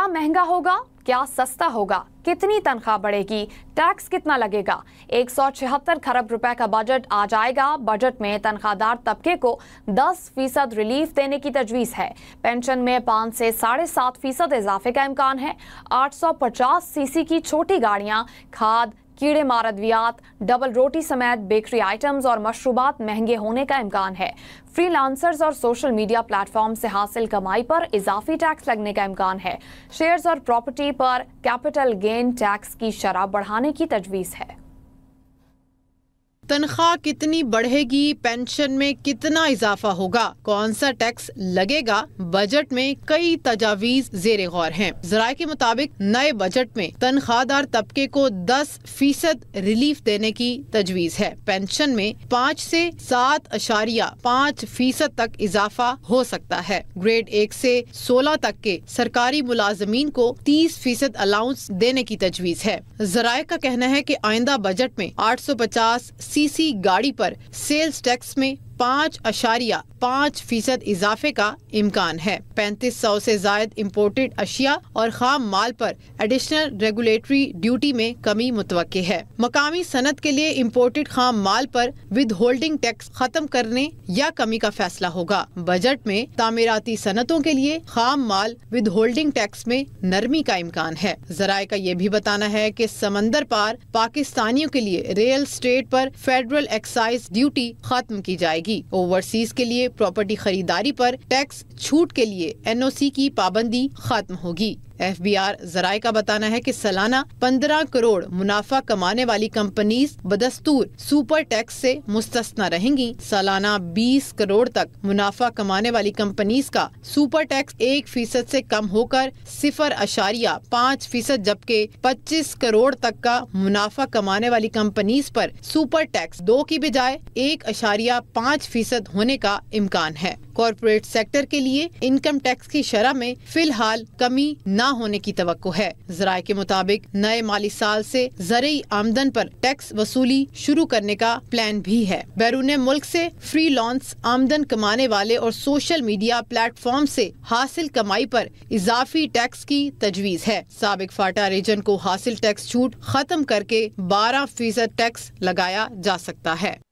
महंगा होगा, क्या सस्ता होगा, कितनी तनख्वाह बढ़ेगी, टैक्स कितना लगेगा? 176 खरब रुपए का बजट आ जाएगा। बजट में तनख्वाहदार तबके को 10% रिलीफ देने की तजवीज है। पेंशन में 5 से 7.5% इजाफे का इम्कान है। 850 सीसी की छोटी गाड़ियां, खाद, कीड़े मार अद्वियात, डबल रोटी समेत बेकरी आइटम्स और मशरूबात महंगे होने का इम्कान है। फ्रीलांसर्स और सोशल मीडिया प्लेटफॉर्म से हासिल कमाई पर इजाफी टैक्स लगने का इम्कान है। शेयर्स और प्रॉपर्टी पर कैपिटल गेन टैक्स की शरह बढ़ाने की तजवीज है। तनख्वाह कितनी बढ़ेगी, पेंशन में कितना इजाफा होगा, कौन सा टैक्स लगेगा, बजट में कई तजावीज जेर गौर हैं। ज़राए के मुताबिक नए बजट में तनख्वाहदार तबके को 10% रिलीफ देने की तजवीज है। पेंशन में 5 से 7.5% तक इजाफा हो सकता है। ग्रेड 1 से 16 तक के सरकारी मुलाजमीन को 30% अलाउंस देने की तजवीज है। ज़राए का कहना है कि आइंदा बजट में 850 सीसी गाड़ी पर सेल्स टैक्स में 5.5% इजाफे का इम्कान है। 3500 से जायद इम्पोर्टेड अशिया और खाम माल पर एडिशनल रेगुलेटरी ड्यूटी में कमी मुतवक्के है। मकामी सनत के लिए इम्पोर्टेड खाम माल पर विद होल्डिंग टैक्स खत्म करने या कमी का फैसला होगा। बजट में तामीराती सनतों के लिए खाम माल विद होल्डिंग टैक्स में नरमी का इम्कान है। ज़राए का ये भी बताना है कि समंदर पार पाकिस्तानियों के लिए रियल एस्टेट पर फेडरल एक्साइज ड्यूटी खत्म की जाएगी। ओवरसीज के लिए प्रॉपर्टी खरीदारी पर टैक्स छूट के लिए एनओसी की पाबंदी खत्म होगी। FBR ज़राए का बताना है कि सालाना 15 करोड़ मुनाफा कमाने वाली कंपनीज बदस्तूर सुपर टैक्स से मुस्तस्ना रहेंगी। सालाना 20 करोड़ तक मुनाफा कमाने वाली कंपनीज का सुपर टैक्स 1% से कम होकर 0.5%, जबकि 25 करोड़ तक का मुनाफा कमाने वाली कंपनीज पर सुपर टैक्स 2 की बजाय 1.5% होने का इम्कान है। कॉर्पोरेट सेक्टर के लिए इनकम टैक्स की शरह में फिलहाल कमी न होने की तवक्को है। ज़राए के मुताबिक नए माली साल से ज़रूरी आमदन पर टैक्स वसूली शुरू करने का प्लान भी है। बैरून मुल्क से फ्रीलांस आमदन कमाने वाले और सोशल मीडिया प्लेटफॉर्म से हासिल कमाई पर इजाफी टैक्स की तजवीज है। साबिक फाटा रीजन को हासिल टैक्स छूट खत्म करके 12% टैक्स लगाया जा सकता है।